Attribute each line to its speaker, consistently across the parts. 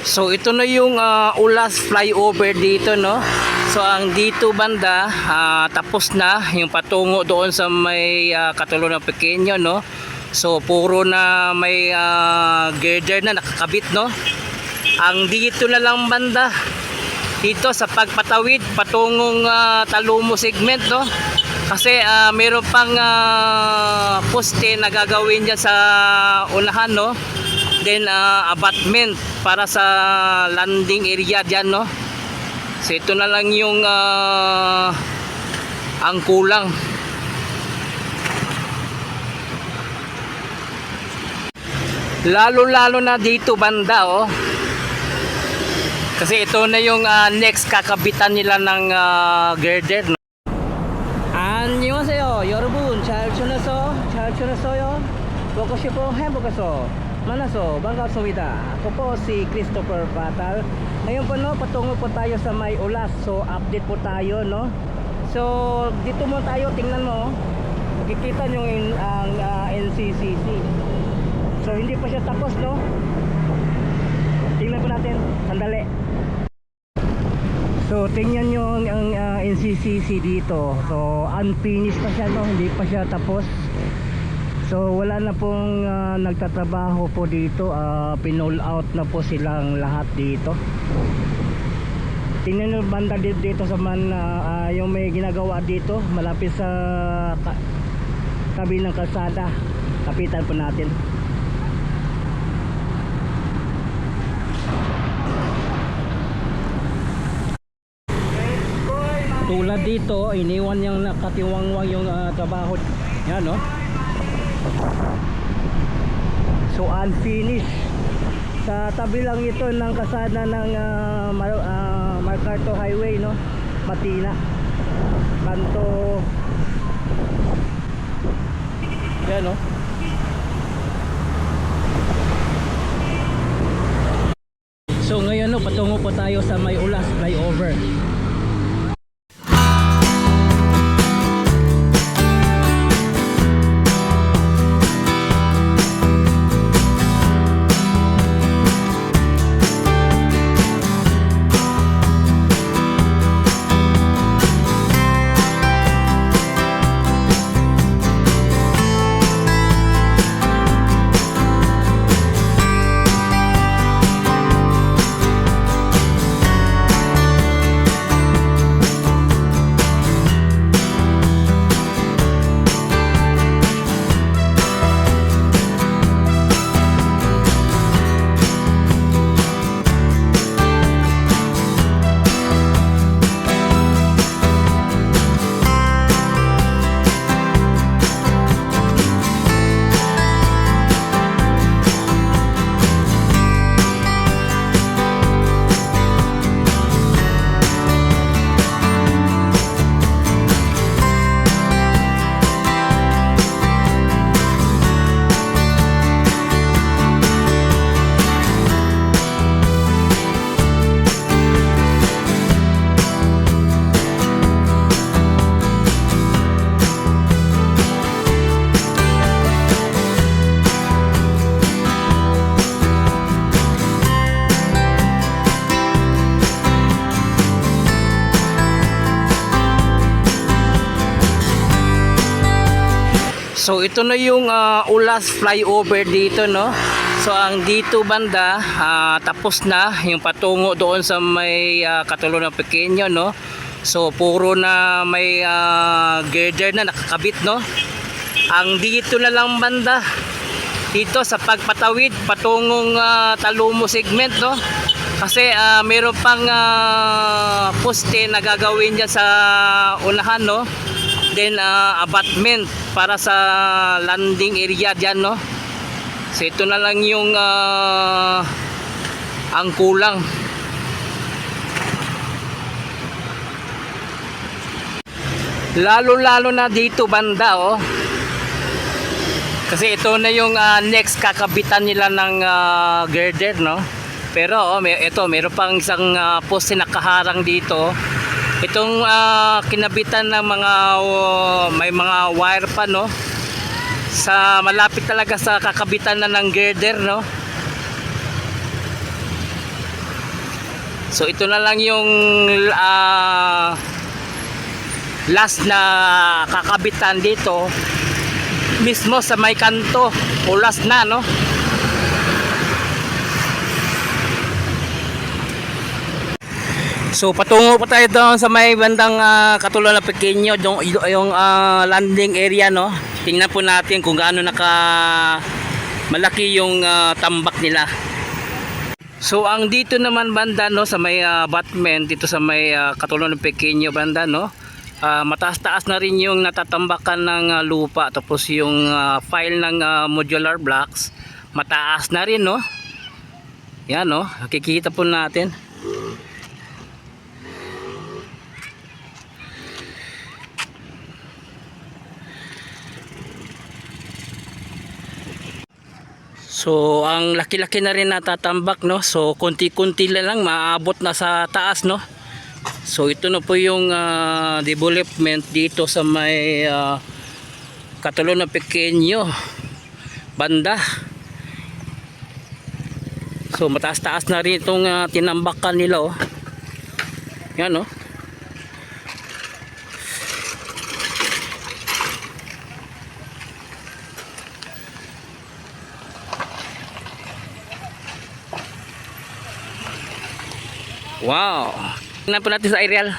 Speaker 1: So ito na yung Ulas flyover dito, no. So ang dito banda tapos na yung patungo doon sa may Katulong ng Pequeño, no. So puro na may girder na nakakabit, no. Ang dito na lang banda dito sa pagpatawid patungong Talumo segment, no. Kasi meron pang poste na gagawin dyan sa unahan, no. Then abutment para sa landing area dyan, no. So ito na lang yung ang kulang. Lalo na dito banda, oh. Kasi ito na yung next kakabitan nila ng girder, no. 안녕하세요 여러분, 잘 지냈어요? 보고 싶어 행복해서 만나서 반갑습니다. Ako po si Christopher Batal. Ngayon po, no, patungo po tayo sa may Ulas. So update po tayo, no. So dito mo tayo, tingnan mo, makikita nyo ang NCCC. So hindi pa siya tapos, no. Tingnan po natin, sandali. So tingnan nyo ang NCCC dito. So unfinished pa siya, no, hindi pa siya tapos. So wala na pong nagtatrabaho po dito, pinull out na po silang lahat dito. Tingnan nyo banda dito sa yung may ginagawa dito malapit sa tabi ng kalsada. Kapitan po natin. Tulad dito, iniwan niyang nakatiwangwang yung trabaho. Yan, no. So unfinished. Sa tabi lang ito ng kasada ng Marcarto Highway, no. Matina, Banto. Yan, no. So ngayon, no, patungo po tayo sa may Ulas flyover. So ito na yung Ulas flyover dito, no. So ang dito banda tapos na yung patungo doon sa may Katulong ng Pequeño, no. So puro na may girder na nakakabit, no. Ang dito na lang banda dito sa pagpatawid patungong Talumo segment, no. Kasi meron pang poste na gagawin dyan sa unahan, no. Then abutment para sa landing area dyan, no. So ito na lang yung ang kulang. Lalo na dito banda, oh. Kasi ito na yung next kakabitan nila ng girder, no. Pero meron pang isang poste na nakaharang dito. Itong kinabitan ng mga may mga wire pa, no, sa malapit talaga sa kakabitan na ng girder, no. So ito na lang yung last na kakabitan dito mismo sa may kanto, o last na, no? So patungo pa tayo doon sa may bandang katulad na Pequeño, yung landing area, no? Tingnan po natin kung gaano malaki yung tambak nila. So ang dito naman banda, no, sa may batment dito sa may katulad ng Pequeño banda, no? Mataas-taas na rin yung natatambakan ng lupa, tapos yung file ng modular blocks mataas na rin, no? Yan, no? Nakikita po natin. So ang laki-laki na rin natatambak, no? So konti-konti lang maabot na sa taas, no? So ito na po yung development dito sa may katulad na Pequeño banda. So mataas-taas na rin itong tinambakan nila, oh. Yan, oh. Wow. Tingnan po natin sa aerial.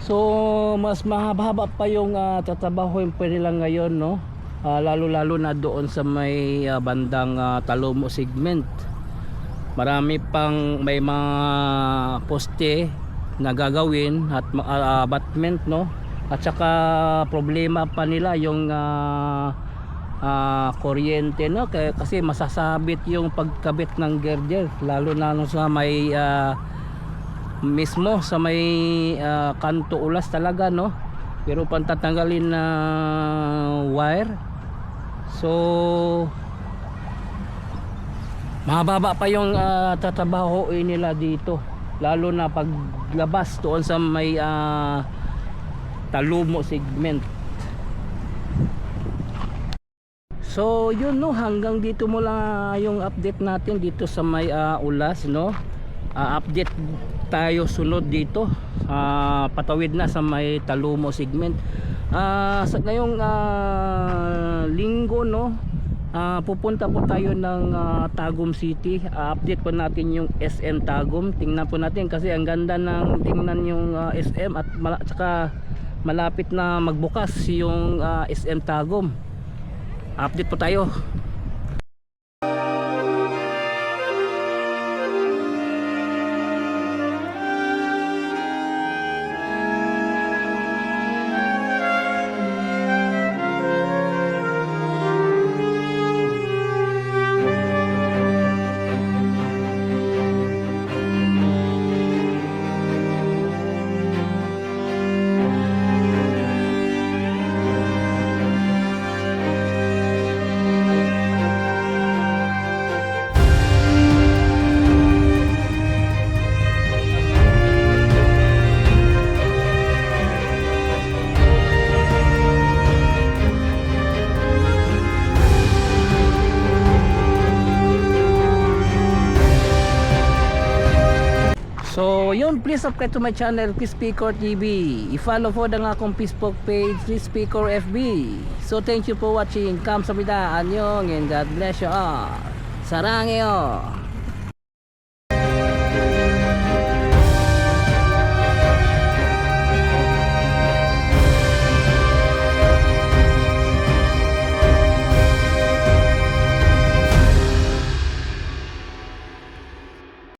Speaker 1: So mas mahaba pa yung tatrabaho pwede lang ngayon, no? Lalo-lalo na doon sa may bandang Talomo segment. Marami pang may mga poste na gagawin at abutment, no? At saka problema pa nila yung kuryente, no? Kasi masasabit yung pagkabit ng girder, lalo na sa may mismo sa may kanto ulas talaga, no? Pero pantatanggalin na wire, so mahaba pa yung tatrabaho nila dito, lalo na paglabas doon sa may Talomo segment. So yun, no, hanggang dito mo lang yung update natin dito sa may ulas, no? Update tayo sunod dito, patawid na sa may Talomo segment. Sa ngayong linggo, no, pupunta po tayo ng Tagum City. Update po natin yung SM Tagum. Tingnan po natin kasi ang ganda ng tingnan yung SM, at saka malapit na magbukas yung SM Tagum. Update po tayo. So yun, please subscribe to my channel, Chris Picor TV. I-follow po ang akong Facebook page, Chris Picor FB. So thank you for watching. Kamsahamnida, anyong, and God bless you all. Sarangyo.